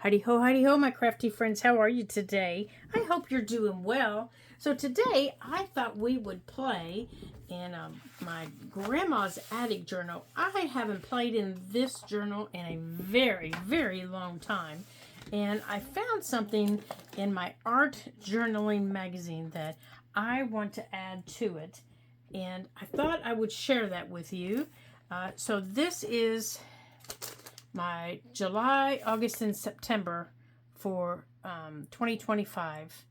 Heidi ho, my crafty friends. How are you today? I hope you're doing well. So today, I thought we would play in my grandma's attic journal. I haven't played in this journal in a very, very long time. And I found something in my art journaling magazine that I want to add to it. And I thought I would share that with you. So this is my July, August, and September for 2025,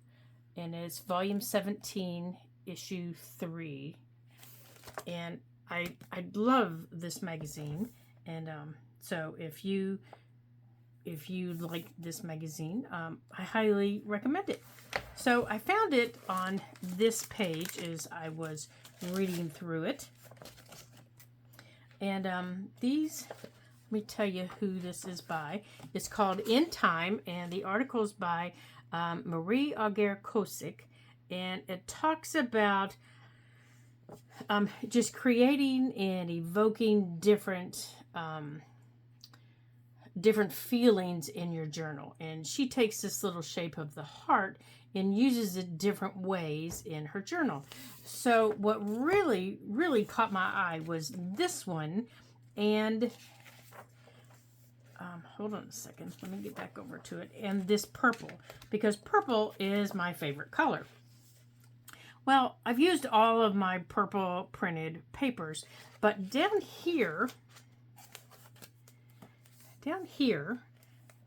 and it's volume 17, issue 3. And I love this magazine, and so if you like this magazine, I highly recommend it. So I found it on this page as I was reading through it, and these. Let me tell you who this is by. It's called In Time, and the article is by Marie Auger-Kosick, and it talks about just creating and evoking different feelings in your journal. And she takes this little shape of the heart and uses it different ways in her journal. So what really, really caught my eye was this one, and hold on a second. Let me get back over to it. And this purple, because purple is my favorite color. Well, I've used all of my purple printed papers, but down here,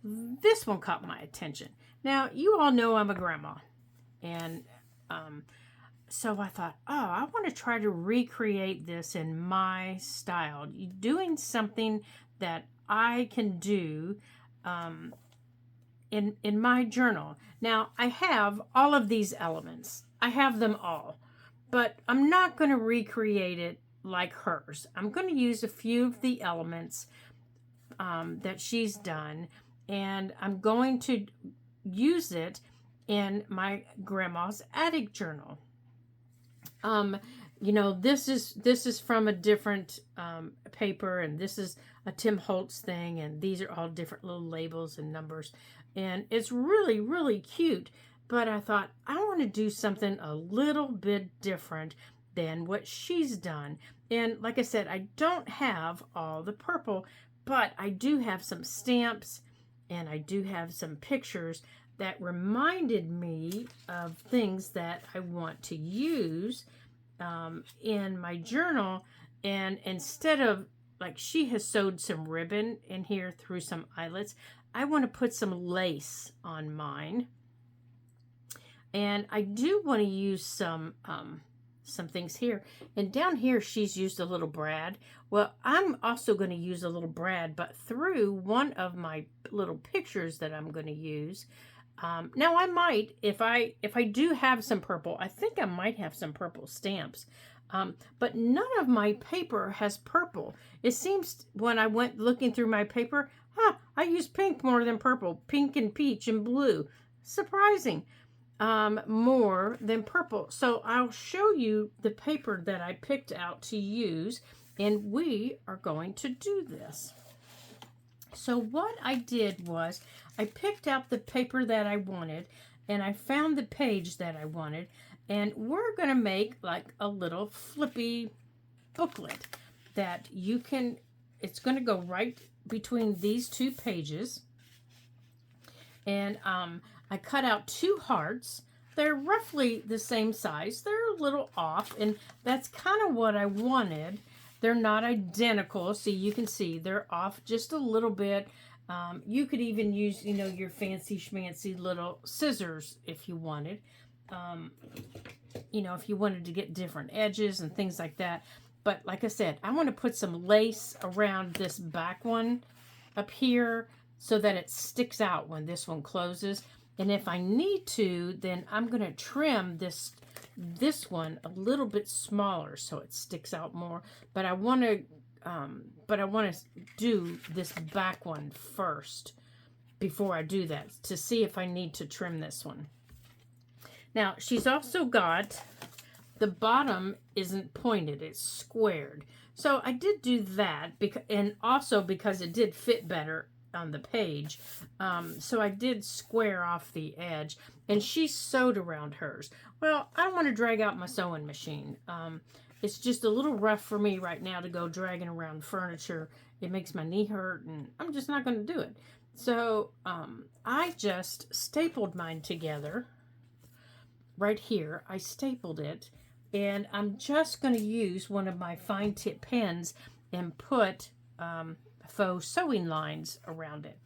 this one caught my attention. Now, you all know I'm a grandma, and so I thought, oh, I want to try to recreate this in my style, doing something that I can do in my journal. Now, I have all of these elements. I have them all, but I'm not going to recreate it like hers. I'm going to use a few of the elements that she's done, and I'm going to use it in my grandma's attic journal. You know, this is from a different paper, and this is a Tim Holtz thing, and these are all different little labels and numbers, and it's really, really cute. But I thought I want to do something a little bit different than what she's done. And like I said, I don't have all the purple, but I do have some stamps, and I do have some pictures that reminded me of things that I want to use in my journal. And instead of, like, she has sewed some ribbon in here through some eyelets, I want to put some lace on mine. And I do want to use some things here. And down here, she's used a little brad. Well, I'm also going to use a little brad, but through one of my little pictures that I'm going to use. Now I might, if I do have some purple, I think I might have some purple stamps. But none of my paper has purple. It seems when I went looking through my paper, I use pink more than purple. Pink and peach and blue. Surprising. More than purple. So I'll show you the paper that I picked out to use, and we are going to do this. So what I did was I picked out the paper that I wanted, and I found the page that I wanted, and we're going to make like a little flippy booklet that you can, it's going to go right between these two pages. And I cut out 2 hearts. They're roughly the same size. They're a little off, and that's kind of what I wanted. They're not identical, so you can see they're off just a little bit. You could even use, you know, your fancy schmancy little scissors if you wanted. You know, if you wanted to get different edges and things like that. But like I said, I want to put some lace around this back one up here so that it sticks out when this one closes. And if I need to, then I'm going to trim this one a little bit smaller so it sticks out more. But I want to do this back one first before I do that to see if I need to trim this one. Now, she's also got the bottom isn't pointed, it's squared. So I did do that, and also because it did fit better on the page. So I did square off the edge, and she sewed around hers. Well, I don't want to drag out my sewing machine. It's just a little rough for me right now to go dragging around furniture. It makes my knee hurt, and I'm just not going to do it. So I just stapled mine together right here. I stapled it, and I'm just going to use one of my fine tip pens and put faux sewing lines around it.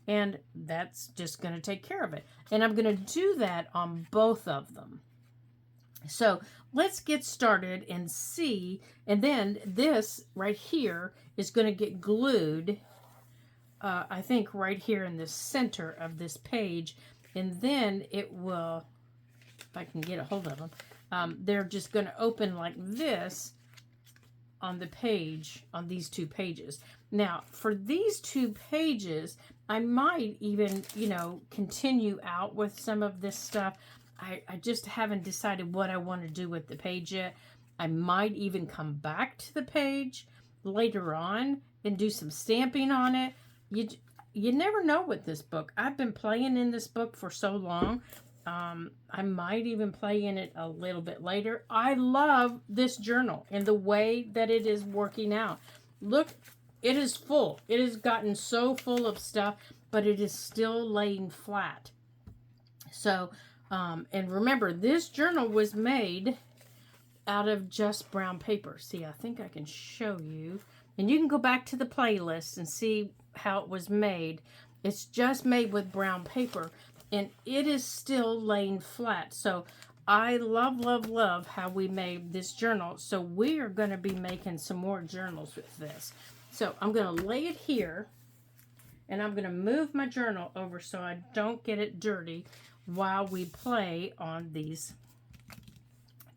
And that's just going to take care of it. And I'm going to do that on both of them. So let's get started and see. And then this right here is going to get glued, I think right here in the center of this page. And then it will, if I can get a hold of them, they're just going to open like this on the page, on these two pages. Now, for these two pages, I might even, continue out with some of this stuff. I just haven't decided what I want to do with the page yet. I might even come back to the page later on and do some stamping on it. You never know with this book. I've been playing in this book for so long. I might even play in it a little bit later. I love this journal and the way that it is working out. Look, it is full. It has gotten so full of stuff, but it is still laying flat. So, and remember, this journal was made out of just brown paper. See, I think I can show you. And you can go back to the playlist and see how it was made. It's just made with brown paper. And it is still laying flat. So I love, love, love how we made this journal. So we are going to be making some more journals with this. So I'm going to lay it here. And I'm going to move my journal over so I don't get it dirty while we play on these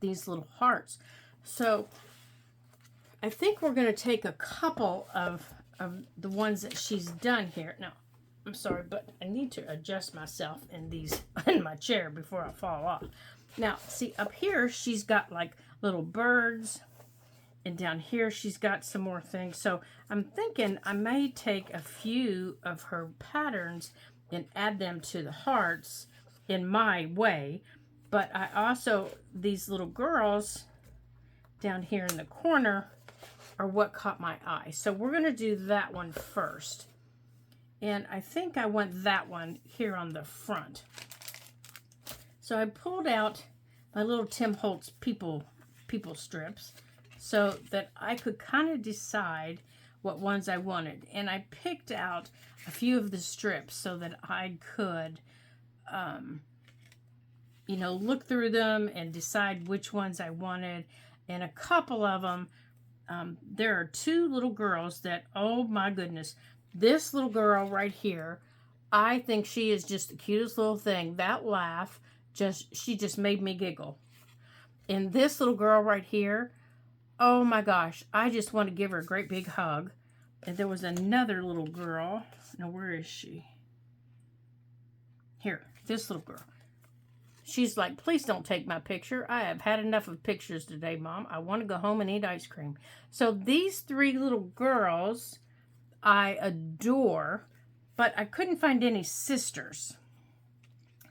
little hearts. So I think we're going to take a couple of the ones that she's done here. Now, I'm sorry, but I need to adjust myself in my chair before I fall off. Now, see, up here, she's got like little birds. And down here, she's got some more things. So I'm thinking I may take a few of her patterns and add them to the hearts in my way. But I also, these little girls down here in the corner are what caught my eye. So we're going to do that one first. And I think I want that one here on the front. So I pulled out my little Tim Holtz people strips so that I could kind of decide what ones I wanted. And I picked out a few of the strips so that I could, look through them and decide which ones I wanted. And a couple of them, there are two little girls that, oh my goodness, this little girl right here, I think she is just the cutest little thing. That laugh, she just made me giggle. And this little girl right here, oh my gosh, I just want to give her a great big hug. And there was another little girl. Now, where is she? Here, this little girl. She's like, please don't take my picture. I have had enough of pictures today, Mom. I want to go home and eat ice cream. So these three little girls I adore, but I couldn't find any sisters.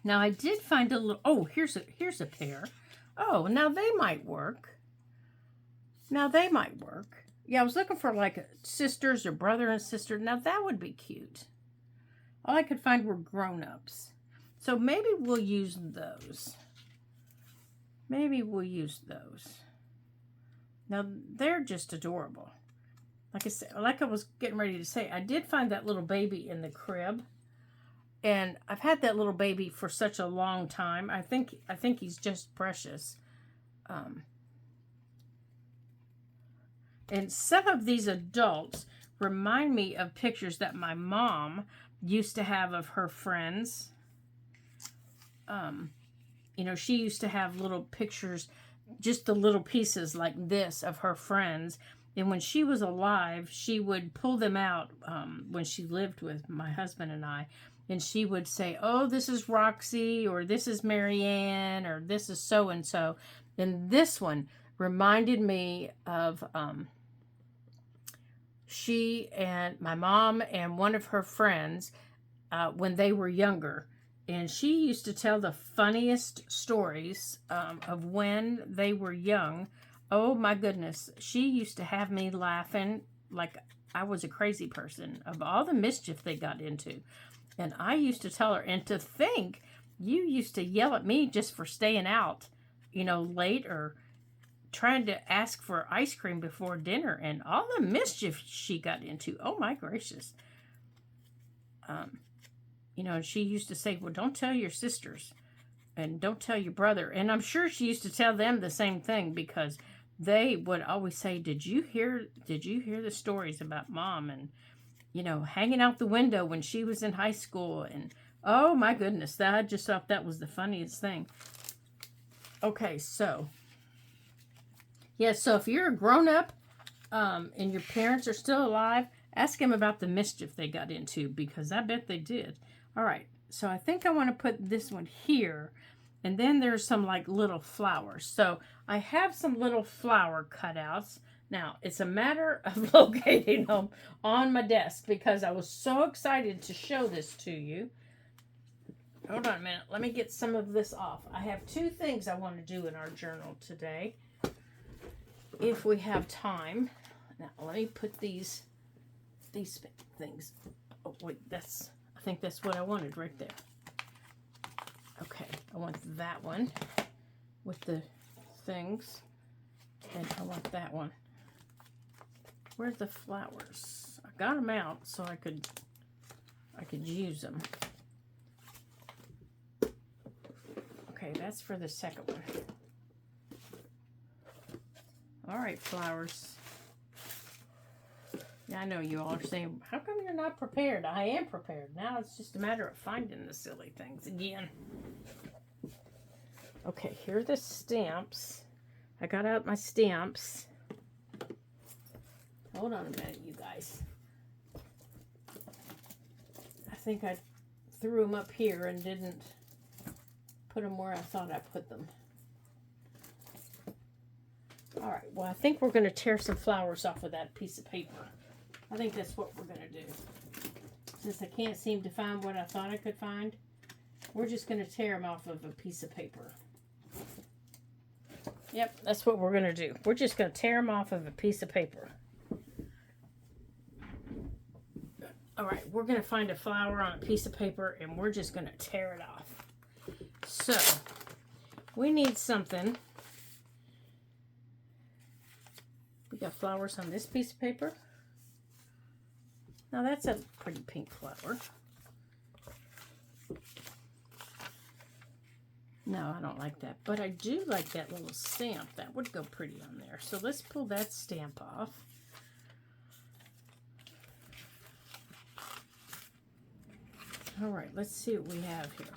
Now I did find a little, oh, here's a pair. Oh, now they might work. Yeah, I was looking for like sisters or brother and sister. Now that would be cute. All I could find were grown-ups. So maybe we'll use those. Now they're just adorable. Like I said, like I was getting ready to say, I did find that little baby in the crib. And I've had that little baby for such a long time. I think he's just precious. And some of these adults remind me of pictures that my mom used to have of her friends. She used to have little pictures, just the little pieces like this of her friends. And when she was alive, she would pull them out when she lived with my husband and I. And she would say, oh, this is Roxy, or this is Marianne, or this is so-and-so. And this one reminded me of she and my mom and one of her friends when they were younger. And she used to tell the funniest stories of when they were young. Oh my goodness. She used to have me laughing like I was a crazy person of all the mischief they got into. And I used to tell her, and to think you used to yell at me just for staying out, late or trying to ask for ice cream before dinner and all the mischief she got into. Oh my gracious. And she used to say, well, don't tell your sisters and don't tell your brother. And I'm sure she used to tell them the same thing because they would always say, did you hear the stories about Mom and, hanging out the window when she was in high school? And oh my goodness, I just thought that was the funniest thing. Okay, so yeah, so if you're a grown-up and your parents are still alive, ask them about the mischief they got into because I bet they did. All right, so I think I want to put this one here, and then there's some like little flowers. So I have some little flower cutouts. Now, it's a matter of locating them on my desk because I was so excited to show this to you. Hold on a minute. Let me get some of this off. I have two things I want to do in our journal today, if we have time. Now, let me put these things. Oh, wait, I think that's what I wanted right there. Okay, I want that one with the things, and I want that one. Where's the flowers? I got them out so I could use them. Okay, that's for the second one. All right, flowers. Yeah, I know you all are saying, how come you're not prepared? I am prepared. Now it's just a matter of finding the silly things again. Okay, here are the stamps. I got out my stamps. Hold on a minute, you guys. I think I threw them up here and didn't put them where I thought I put them. All right, well, I think we're going to tear some flowers off of that piece of paper. I think that's what we're going to do. Since I can't seem to find what I thought I could find, we're just going to tear them off of a piece of paper. Yep, that's what we're going to do. We're just going to tear them off of a piece of paper. All right, we're going to find a flower on a piece of paper, and we're just going to tear it off. So, we need something. We got flowers on this piece of paper. Now that's a pretty pink flower. No, I don't like that. But I do like that little stamp. That would go pretty on there. So let's pull that stamp off. All right, let's see what we have here.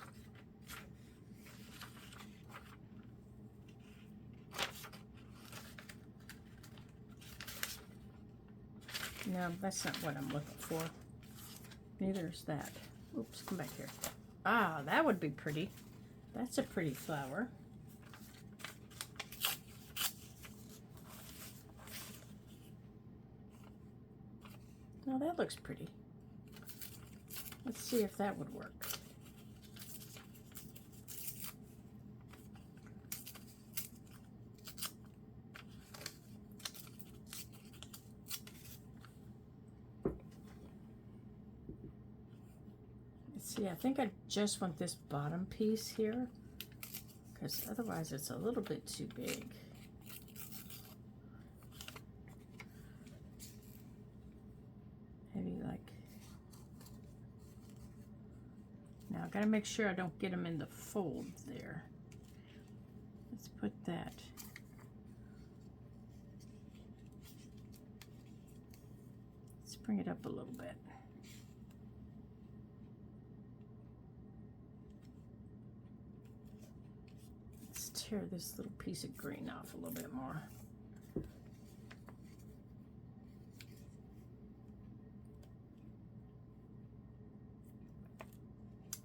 No, that's not what I'm looking for. Neither is that. Oops, come back here. Ah, that would be pretty. That's a pretty flower. Oh, that looks pretty. Let's see if that would work. See, I think I just want this bottom piece here because otherwise it's a little bit too big. Maybe like, now I gotta make sure I don't get them in the fold there. Let's put that. Let's bring it up a little bit. Tear this little piece of green off a little bit more.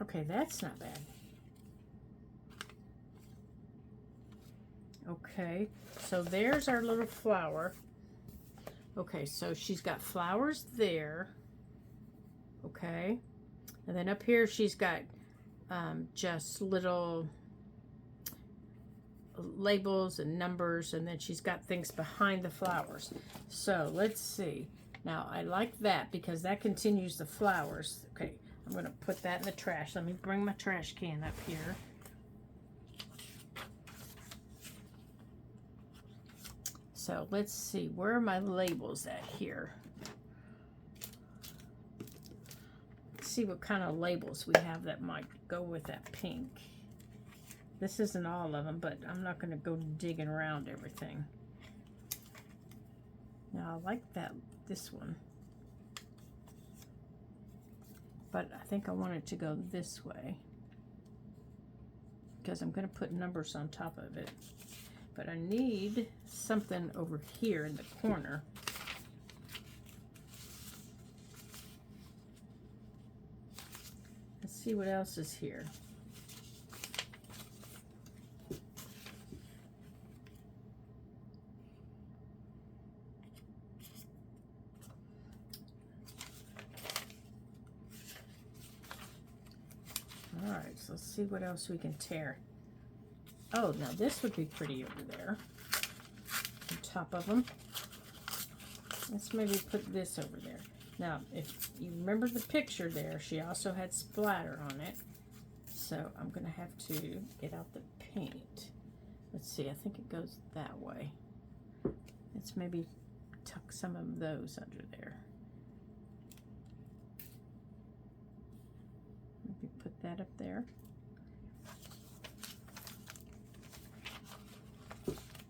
Okay, that's not bad. Okay, so there's our little flower. Okay, so she's got flowers there. Okay. And then up here she's got just little labels and numbers, and then she's got things behind the flowers. So let's see. Now I like that because that continues the flowers. Okay, I'm going to put that in the trash. Let me bring my trash can up here. So let's see, where are my labels at here? Let's see what kind of labels we have that might go with that pink. This isn't all of them, but I'm not going to go digging around everything. Now I like this one. But I think I want it to go this way, because I'm going to put numbers on top of it. But I need something over here in the corner. Let's see what else is here. All right, so let's see what else we can tear. Oh, now this would be pretty over there, on top of them. Let's maybe put this over there. Now, if you remember the picture there, she also had splatter on it. So I'm going to have to get out the paint. Let's see, I think it goes that way. Let's maybe tuck some of those under there. Maybe put that up there.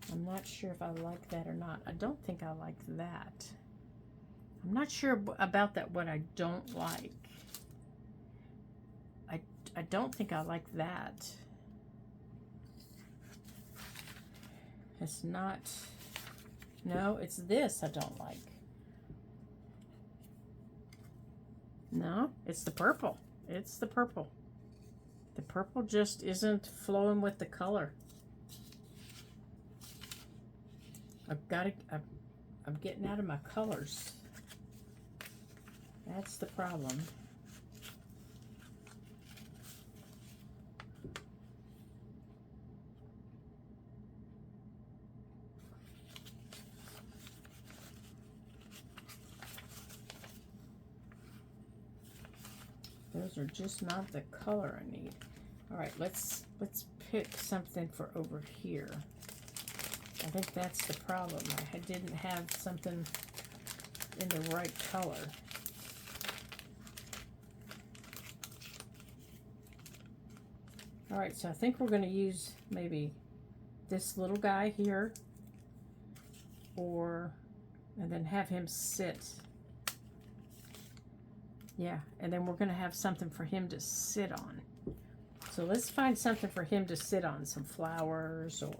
I'm not sure if I like that or not. I don't think I like that. I'm not sure about that, what I don't like. I don't think I like that. It's not, no, it's this I don't like. No, it's the purple. It's the purple. The purple just isn't flowing with the color. I'm getting out of my colors. That's the problem. Those are just not the color I need. All right, let's pick something for over here. I think that's the problem. I didn't have something in the right color. All right, so I think we're going to use maybe this little guy here, and then have him sit. Yeah, and then we're going to have something for him to sit on. So let's find something for him to sit on, some flowers or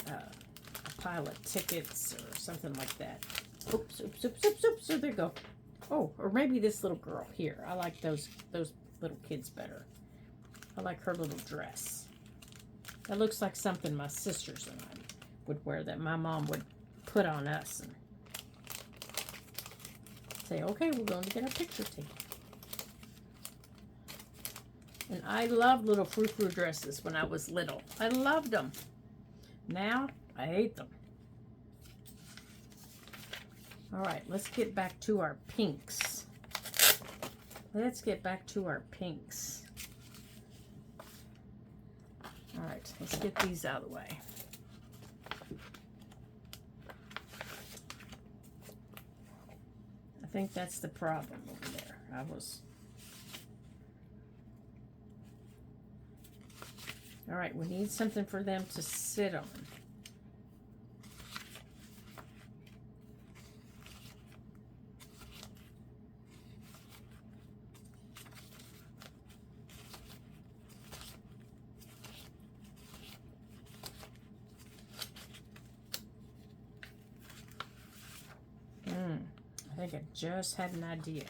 a pile of tickets or something like that. Oops, oops, oops, oops, oops. So there you go. Oh, or maybe this little girl here. I like those little kids better. I like her little dress. That looks like something my sisters and I would wear, that my mom would put on us and say, okay, we're going to get our picture taken. And I loved little frou-frou dresses when I was little. I loved them. Now, I hate them. All right, let's get back to our pinks. Let's get back to our pinks. All right, let's get these out of the way. I think that's the problem over there. All right, we need something for them to sit on. I think I just had an idea.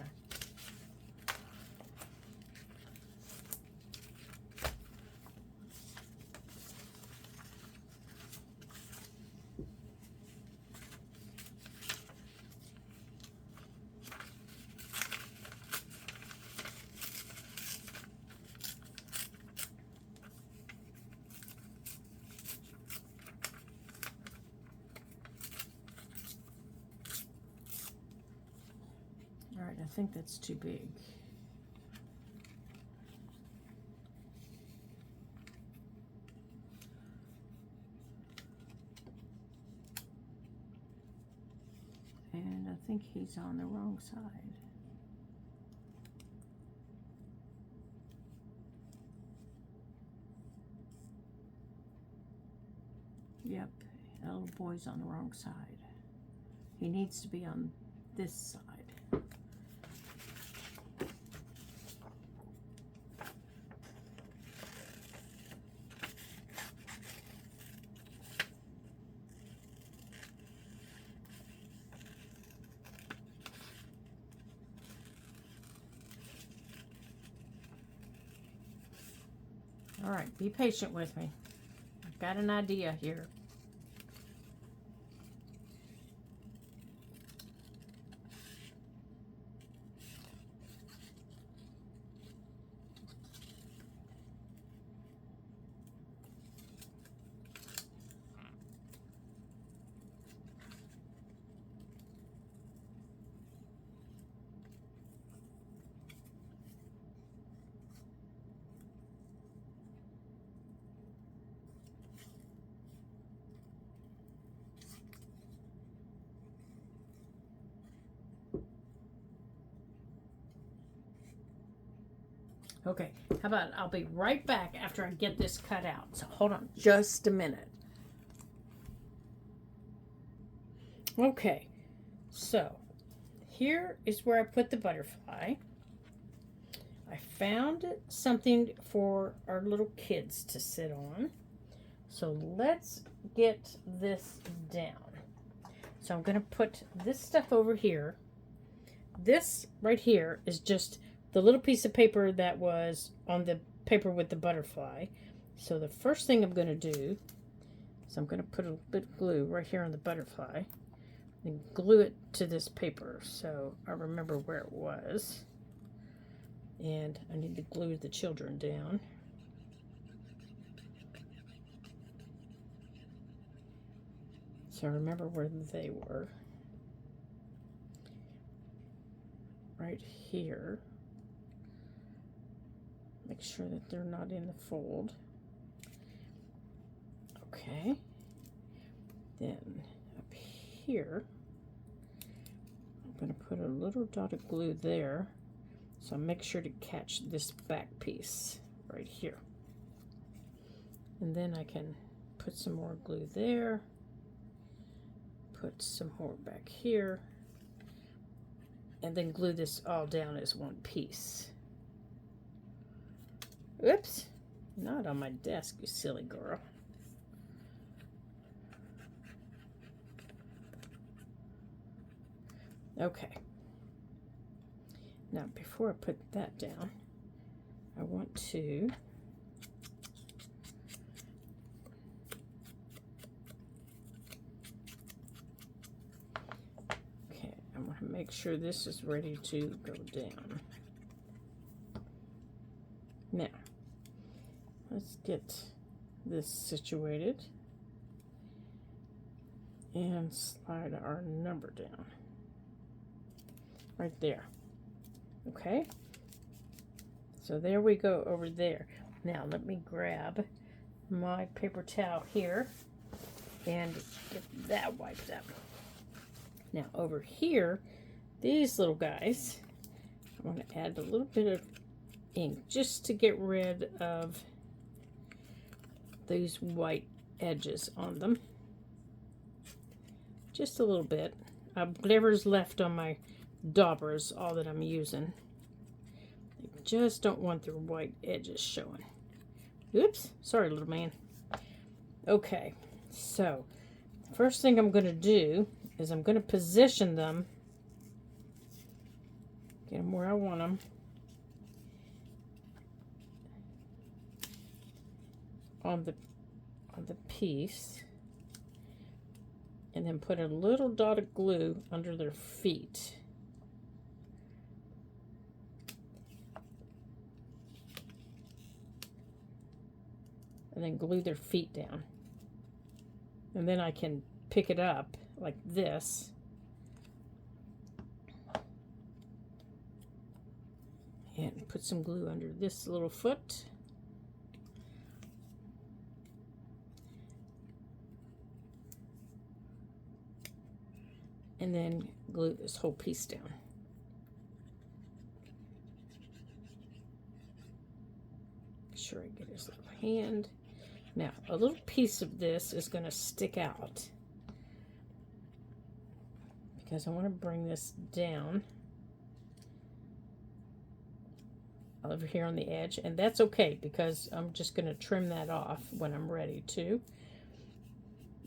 I think that's too big. And I think he's on the wrong side. Yep, that little boy's on the wrong side. He needs to be on this side. All right, be patient with me. I've got an idea here. Okay, how about I'll be right back after I get this cut out. So hold on just a minute. Okay, so here is where I put the butterfly. I found something for our little kids to sit on. So let's get this down. So I'm going to put this stuff over here. This right here is just the little piece of paper that was on the paper with the butterfly. So the first thing I'm going to do is I'm going to put a bit of glue right here on the butterfly and glue it to this paper so I remember where it was. And I need to glue the children down. So I remember where they were. Right here. Make sure that they're not in the fold. Okay. Then up here, I'm going to put a little dot of glue there. So make sure to catch this back piece right here. And then I can put some more glue there. Put some more back here. And then glue this all down as one piece. Oops, not on my desk, you silly girl. Okay. Now, before I put that down, I want to make sure this is ready to go down. Now, let's get this situated and slide our number down right there. Okay, so there we go over there. Now let me grab my paper towel here and get that wiped up. Now over here, these little guys, I'm going to add a little bit of ink just to get rid of these white edges on them. Just a little bit. Whatever's left on my dauber is all that I'm using. I just don't want the white edges showing. Oops, sorry little man. Okay, so first thing I'm going to do is I'm going to position them, get them where I want them. On the piece, and then put a little dot of glue under their feet. And then glue their feet down. And then I can pick it up like this. And put some glue under this little foot. And then glue this whole piece down. Make sure I get his little hand. Now, a little piece of this is going to stick out because I want to bring this down over here on the edge, and that's okay because I'm just going to trim that off when I'm ready to,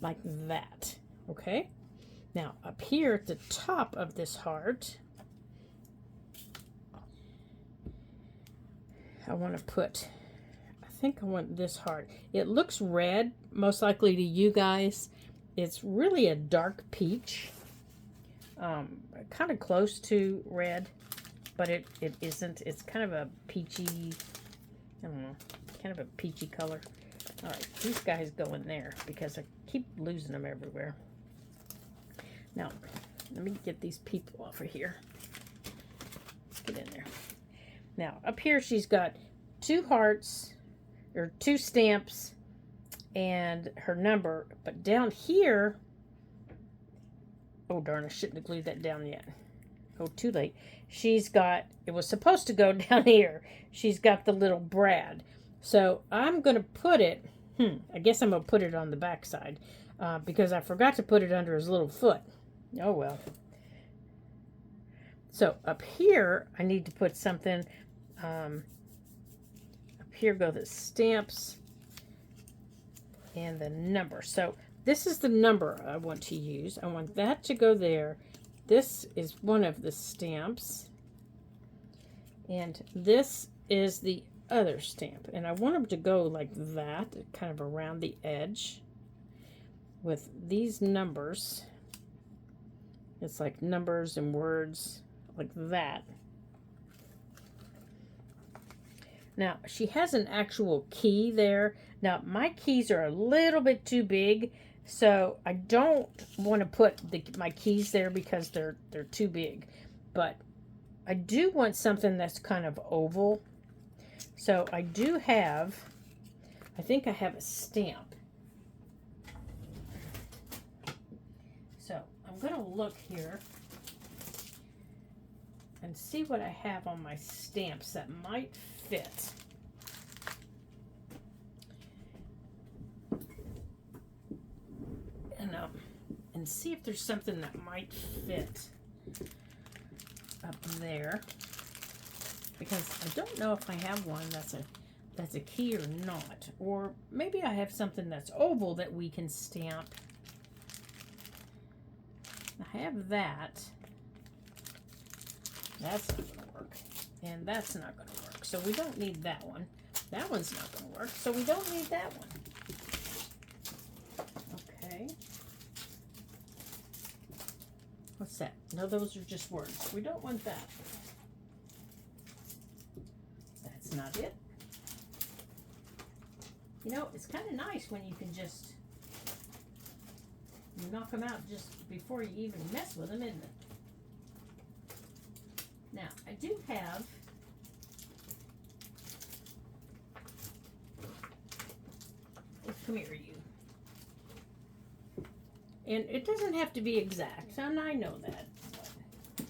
like that. Okay, now up here at the top of this heart, I want to put, I think I want this heart. It looks red, most likely to you guys. It's really a dark peach, kind of close to red, but it isn't. It's kind of a peachy, I don't know, kind of a peachy color. All right, these guys go in there because I keep losing them everywhere. Now, let me get these people off of here. Let's get in there. Now, up here she's got 2 hearts, or 2 stamps, and her number. But down here, oh darn, I shouldn't have glued that down yet. Oh, too late. She's got, it was supposed to go down here. She's got the little Brad. So I'm going to put it, I guess I'm going to put it on the back side because I forgot to put it under his little foot. Oh, well. So up here, I need to put something, up here go the stamps and the number. So this is the number I want to use. I want that to go there. This is one of the stamps, and this is the other stamp, and I want them to go like that, kind of around the edge with these numbers. It's like numbers and words like that. Now she has an actual key there. Now my keys are a little bit too big, so I don't want to put my keys there because they're too big. But I do want something that's kind of oval. So I do have, I think I have a stamp. So I'm going to look here and see what I have on my stamps that might fit. And see if there's something that might fit up there, because I don't know if I have one that's a key or not, or maybe I have something that's oval that we can stamp. I have that. That's not going to work, and that's not going to work, so we don't need that one. That one's not going to work, so we don't need that one. Okay. What's that? No, those are just words. We don't want that. That's not it. You know, it's kind of nice when you can just knock them out just before you even mess with them, isn't it? Now, I do have come here, you. And it doesn't have to be exact, and I know that. I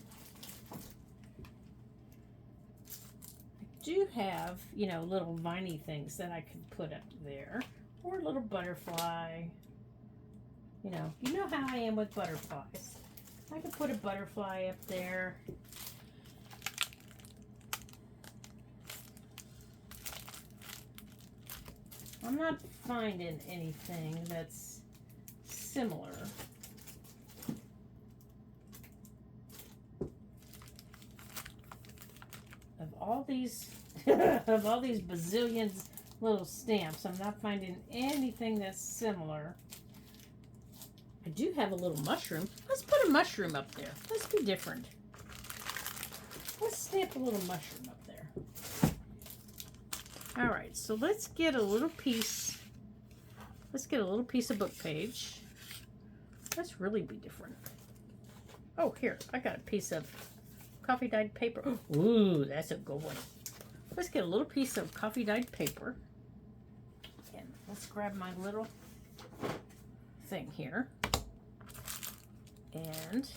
do have, you know, little viney things that I could put up there, or a little butterfly. You know how I am with butterflies. I could put a butterfly up there. I'm not finding anything that's similar. Of all these bazillions little stamps, I'm not finding anything that's similar. I do have a little mushroom. Let's put a mushroom up there. Let's be different. Let's stamp a little mushroom up there. All right, so let's get a little piece. Let's get a little piece of book page. Let's really be different. Oh, here, I got a piece of coffee dyed paper. Ooh, that's a good one. Let's get a little piece of coffee dyed paper. And let's grab my little thing here. And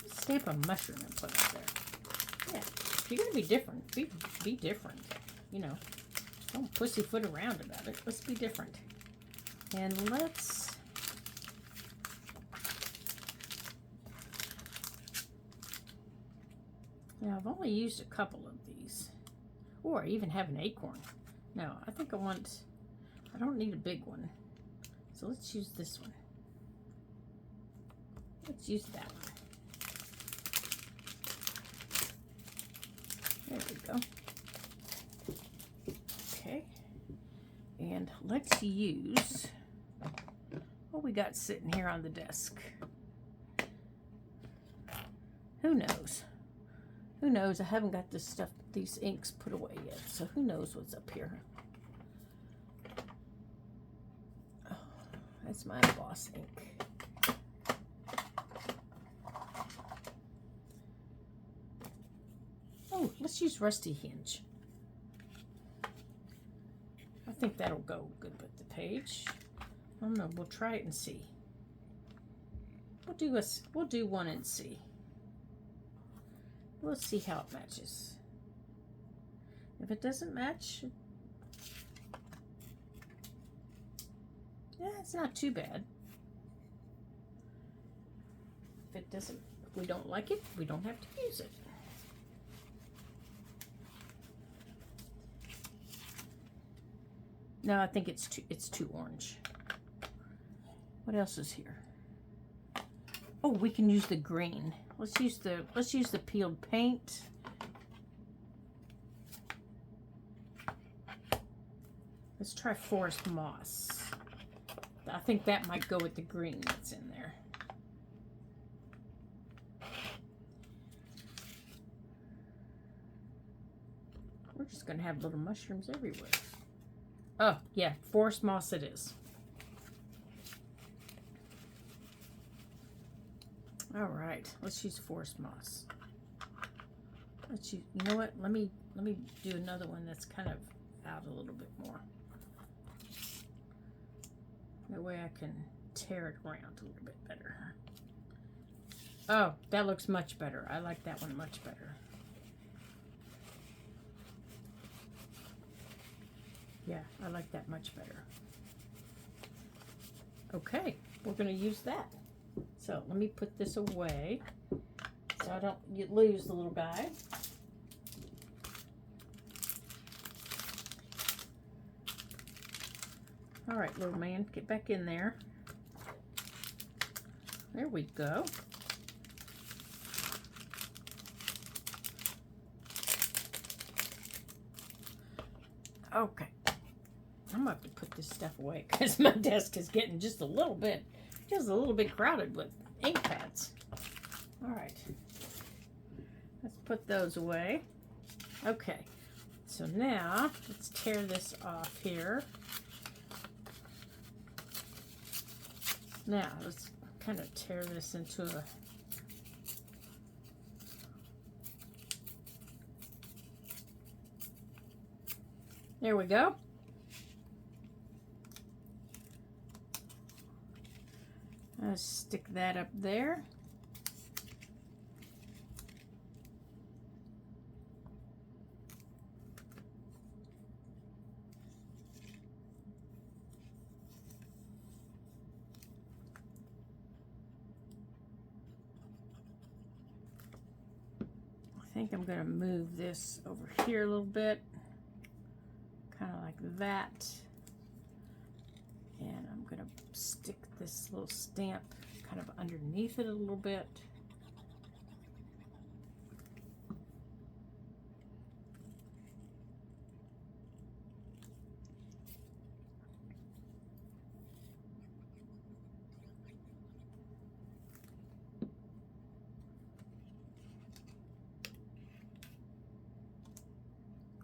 stamp a mushroom and put it there. Yeah, if you're gonna be different, be different. You know, don't pussyfoot around about it. Let's be different. And let's now I've only used a couple of these. Or I even have an acorn. No, I think I don't need a big one. So let's use this one. Let's use that one. There we go. Okay. And let's use what we got sitting here on the desk. Who knows? Who knows? I haven't got this stuff, these inks put away yet, so who knows what's up here. Oh, that's my emboss ink. Oh, let's use Rusty Hinge. I think that'll go good with the page. I don't know, we'll try it and see. We'll do one and see. Let's see how it matches. If it doesn't match, yeah, it's not too bad. If we don't like it, we don't have to use it. No, I think it's too orange. What else is here? Oh, we can use the green. Let's use the peeled paint. Let's try forest moss. I think that might go with the green that's in there. We're just gonna have little mushrooms everywhere. Oh, yeah, forest moss it is. All right, let's use forest moss. You know what? Let me do another one that's kind of out a little bit more. That way I can tear it around a little bit better. Oh, that looks much better. I like that one much better. Yeah, I like that much better. Okay, we're going to use that. So let me put this away so I don't lose the little guy. All right, little man, get back in there. There we go. Okay. I'm gonna have to put this stuff away because my desk is getting just a little bit crowded with ink pads. All right, let's put those away. Okay, so now let's tear this off here. Now let's kind of tear this into a there we go. I'll stick that up there. I think I'm going to move this over here a little bit, kind of like that. And I'm going to stick this little stamp kind of underneath it a little bit.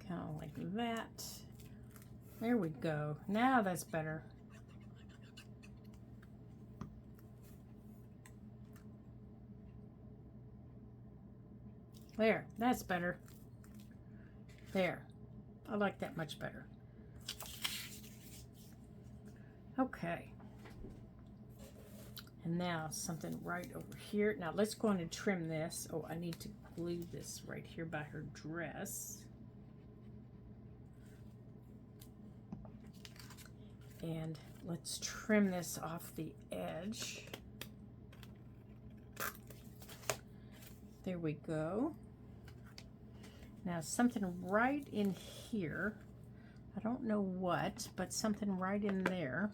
Kind of like that. There we go. Now that's better. There, that's better. There. I like that much better. Okay. And now something right over here. Now let's go on and trim this. Oh, I need to glue this right here by her dress. And let's trim this off the edge. There we go. Now something right in here. I don't know what, but something right in there.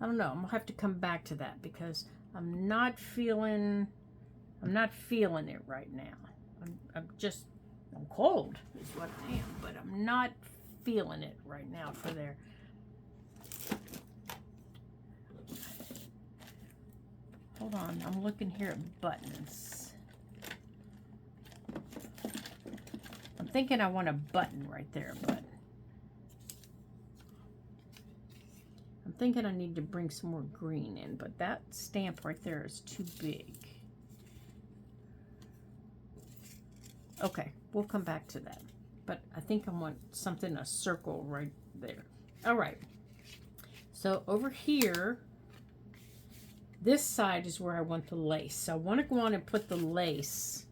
I don't know. I'm gonna have to come back to that because I'm not feeling it right now. I'm cold is what I am, but I'm not feeling it right now for there. Hold on, I'm looking here at buttons. I'm thinking I want a button right there, but I'm thinking I need to bring some more green in, but that stamp right there is too big. Okay, we'll come back to that. But I think I want something, a circle right there. All right. So over here, this side is where I want the lace. So I want to go on and put the lace.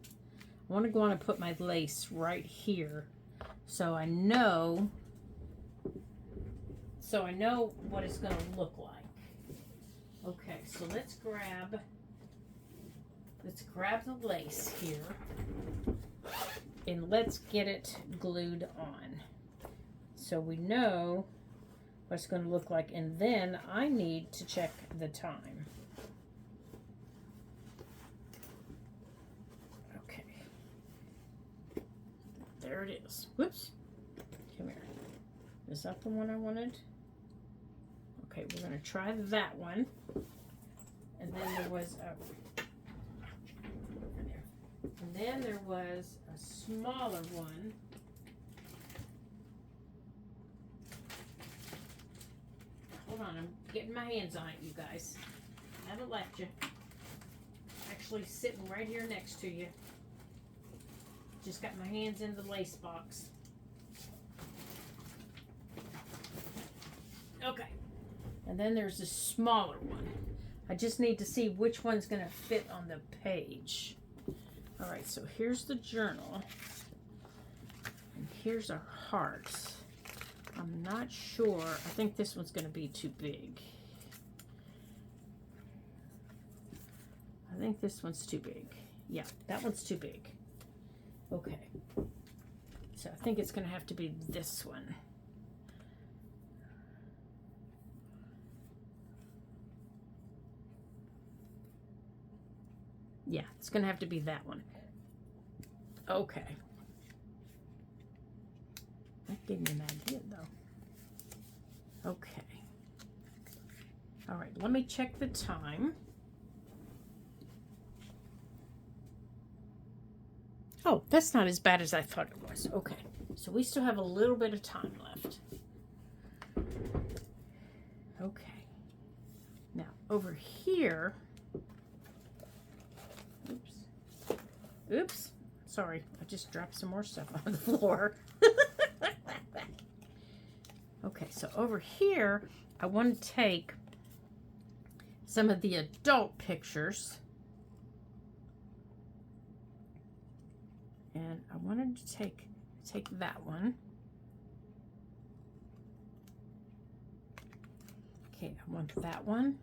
I want to go on and put my lace right here. So I know what it's going to look like. Okay, so let's grab the lace here. And let's get it glued on. So we know what it's going to look like. And then I need to check the time. Okay. There it is. Whoops. Come here. Is that the one I wanted? Okay, we're going to try that one. And then there was a smaller one. Hold on, I'm getting my hands on it, you guys. I haven't left you. Actually sitting right here next to you. Just got my hands in the lace box. Okay. And then there's a smaller one. I just need to see which one's going to fit on the page. All right, so here's the journal. And here's our heart. I'm not sure. I think this one's going to be too big. I think this one's too big. Yeah, that one's too big. Okay. So I think it's going to have to be this one. Yeah, it's going to have to be that one. Okay. That gave me an idea, though. Okay. All right, let me check the time. Oh, that's not as bad as I thought it was. Okay, so we still have a little bit of time left. Okay. Now, over here... Oops. Sorry, I just dropped some more stuff on the floor. Okay, so over here, I want to take some of the adult pictures. And I wanted to take that one. Okay, I want that one.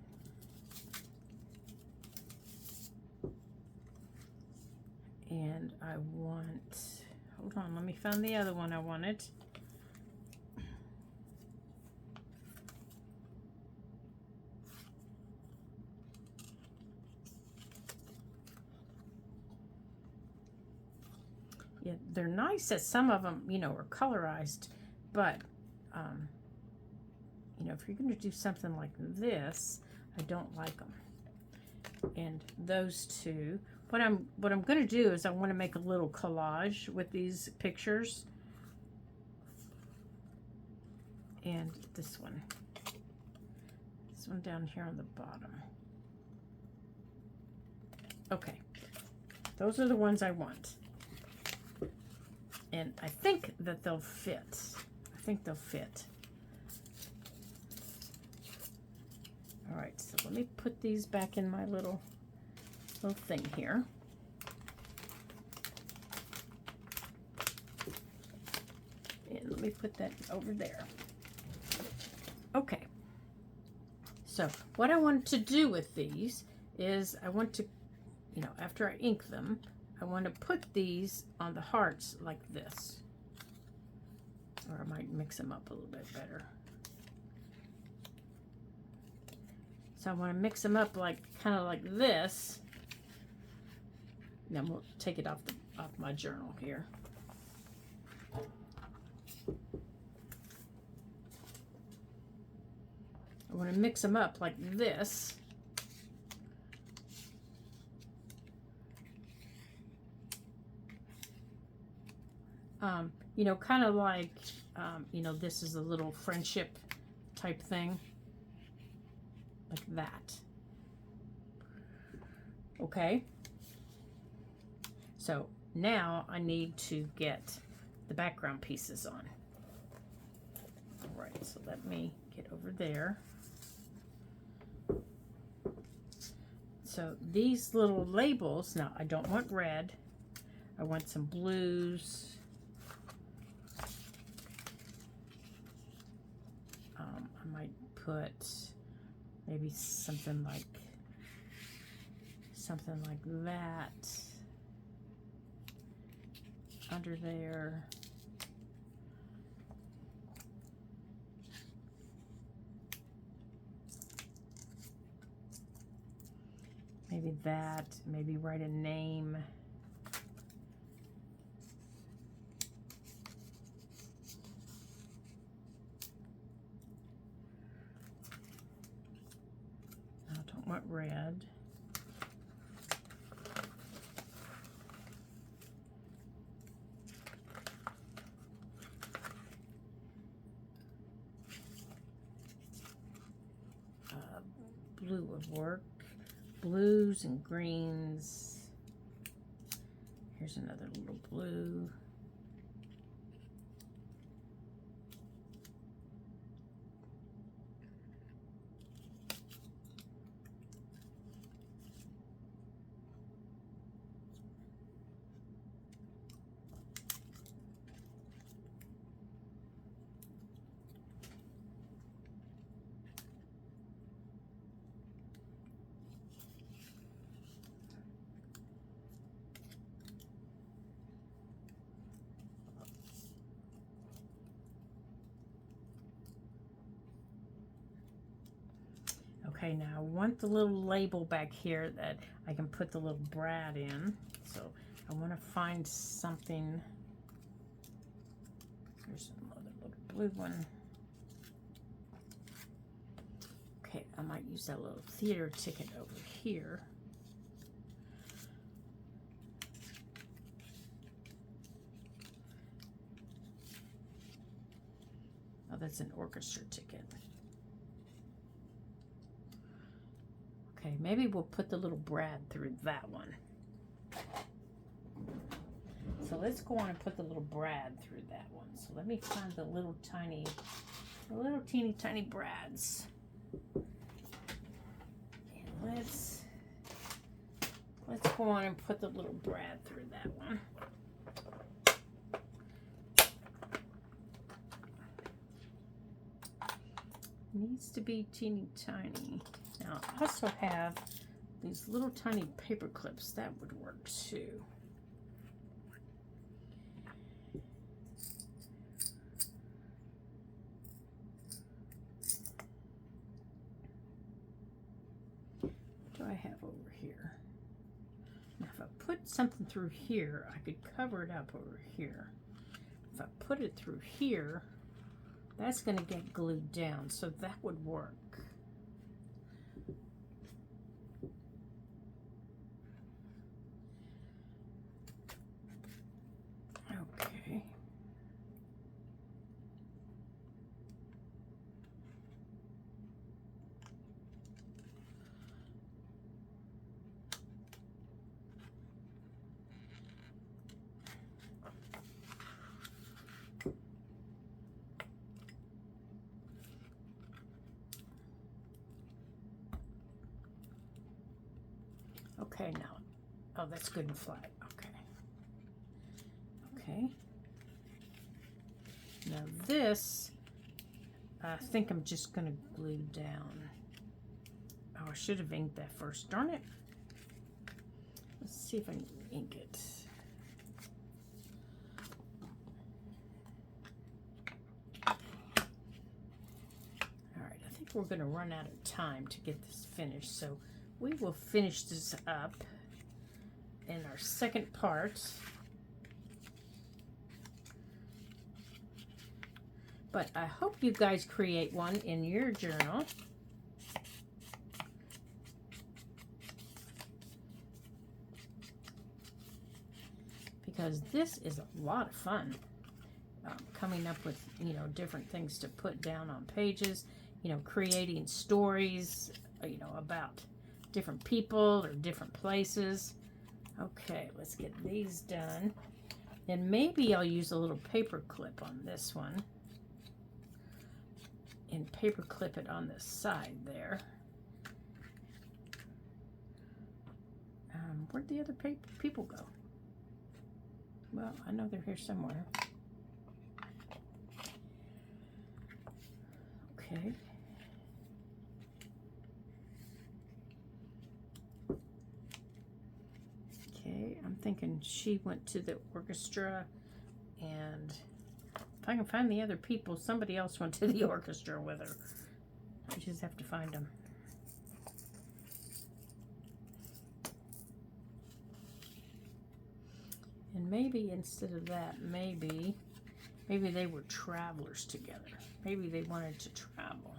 And I want, hold on, let me find the other one I wanted. Yeah, they're nice that some of them, you know, are colorized, but, you know, if you're going to do something like this, I don't like them. And those two. What I'm going to do is I want to make a little collage with these pictures. And this one. This one down here on the bottom. Okay, those are the ones I want. And I think that they'll fit. I think they'll fit. All right, so let me put these back in my little thing here. And let me put that over there. Okay. So what I want to do with these is I want to, you know, after I ink them, I want to put these on the hearts like this. Or I might mix them up a little bit better. So I want to mix them up like kind of like this. Then we'll take it off my journal here. I want to mix them up like this. You know, kind of like, you know, this is a little friendship type thing. Like that. Okay. So now I need to get the background pieces on. All right, so let me get over there. So these little labels, now I don't want red. I want some blues. I might put maybe something like that under there. Maybe that, maybe write a name. I don't want red. Blue would work. Blues and greens. Here's another little blue. Okay, now I want the little label back here that I can put the little Brad in. So I want to find something. Here's another little blue one. Okay, I might use that little theater ticket over here. Oh, that's an orchestra ticket. Okay, maybe we'll put the little Brad through that one. So let's go on and put the little Brad through that one. So let me find the little teeny tiny Brads. And let's go on and put the little Brad through that one. Needs to be teeny tiny. Now I also have these little tiny paper clips that would work too. What do I have over here? Now if I put something through here, I could cover it up over here. If I put it through here, that's going to get glued down, so that would work. Okay. Oh, that's good and flat. Okay. Okay. Now this, I think I'm just going to glue down. Oh, I should have inked that first. Darn it. Let's see if I can ink it. Alright, I think we're going to run out of time to get this finished. So we will finish this up in our second part. But I hope you guys create one in your journal. Because this is a lot of fun. Coming up with, you know, different things to put down on pages. You know, creating stories, you know, about different people or different places. Okay, let's get these done. And maybe I'll use a little paper clip on this one. And paper clip it on the side there. Where'd the other people go? Well, I know they're here somewhere. Okay. Okay, I'm thinking she went to the orchestra, and if I can find the other people, somebody else went to the orchestra with her. I just have to find them. And maybe instead of that, maybe they were travelers together. Maybe they wanted to travel.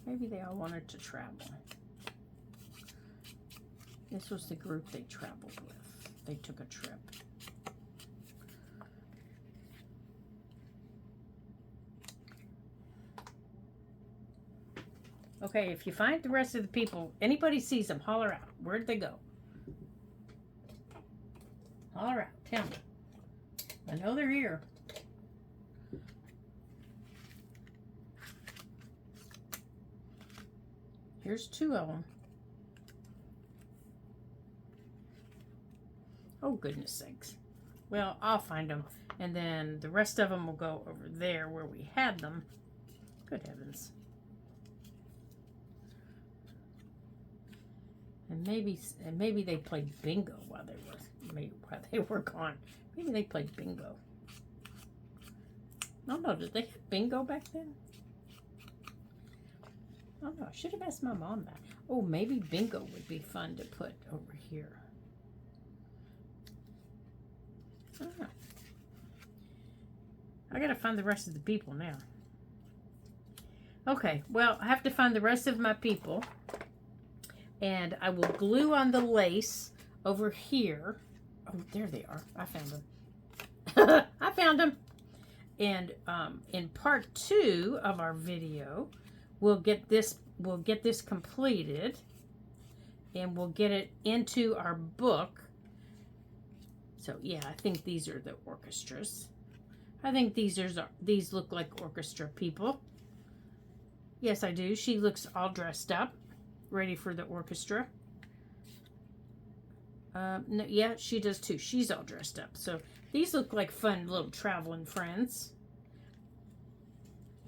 Maybe they all wanted to travel. This was the group they traveled with. They took a trip. Okay, if you find the rest of the people, anybody sees them, holler out. Where'd they go? Holler out. Tell me. I know they're here. Here's two of them. Oh, goodness sakes. Well, I'll find them. And then the rest of them will go over there where we had them. Good heavens. And maybe they played bingo while they were gone. Maybe they played bingo. I don't know. Did they have bingo back then? I don't know. I should have asked my mom that. Oh, maybe bingo would be fun to put over here. I don't know. I gotta find the rest of the people now. Okay, well, I have to find the rest of my people. And I will glue on the lace over here. Oh, there they are. I found them. I found them. And in part 2 of our video, we'll get this completed, and we'll get it into our book. So yeah, I think these are the orchestras. I think these look like orchestra people. Yes, I do. She looks all dressed up, ready for the orchestra. No, yeah, she does too. She's all dressed up. So these look like fun little traveling friends.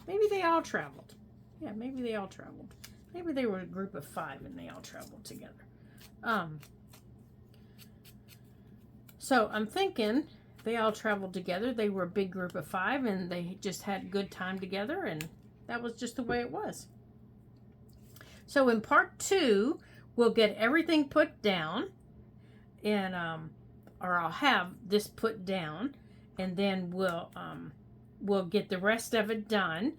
Maybe they all traveled. Yeah, maybe they all traveled. Maybe they were a group of 5 and they all traveled together. So I'm thinking they all traveled together. They were a big group of 5 and they just had a good time together, and that was just the way it was. So in part 2, we'll get everything put down, and or I'll have this put down, and then we'll get the rest of it done,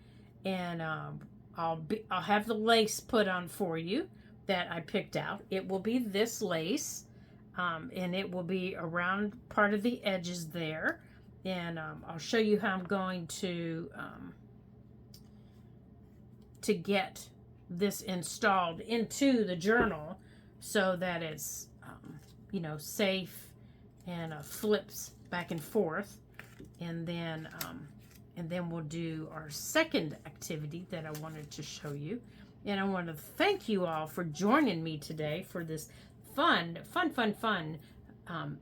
and I'll have the lace put on for you that I picked out. It will be this lace, and it will be around part of the edges there, and I'll show you how I'm going to get this installed into the journal so that it's you know, safe and flips back and forth, and then we'll do our second activity that I wanted to show you, And I want to thank you all for joining me today for this fun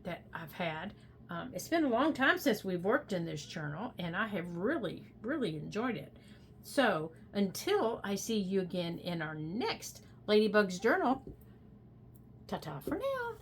that I've had. It's been a long time since we've worked in this journal, and I have really enjoyed it. So until I see you again in our next Ladybugs Journal, ta-ta for now.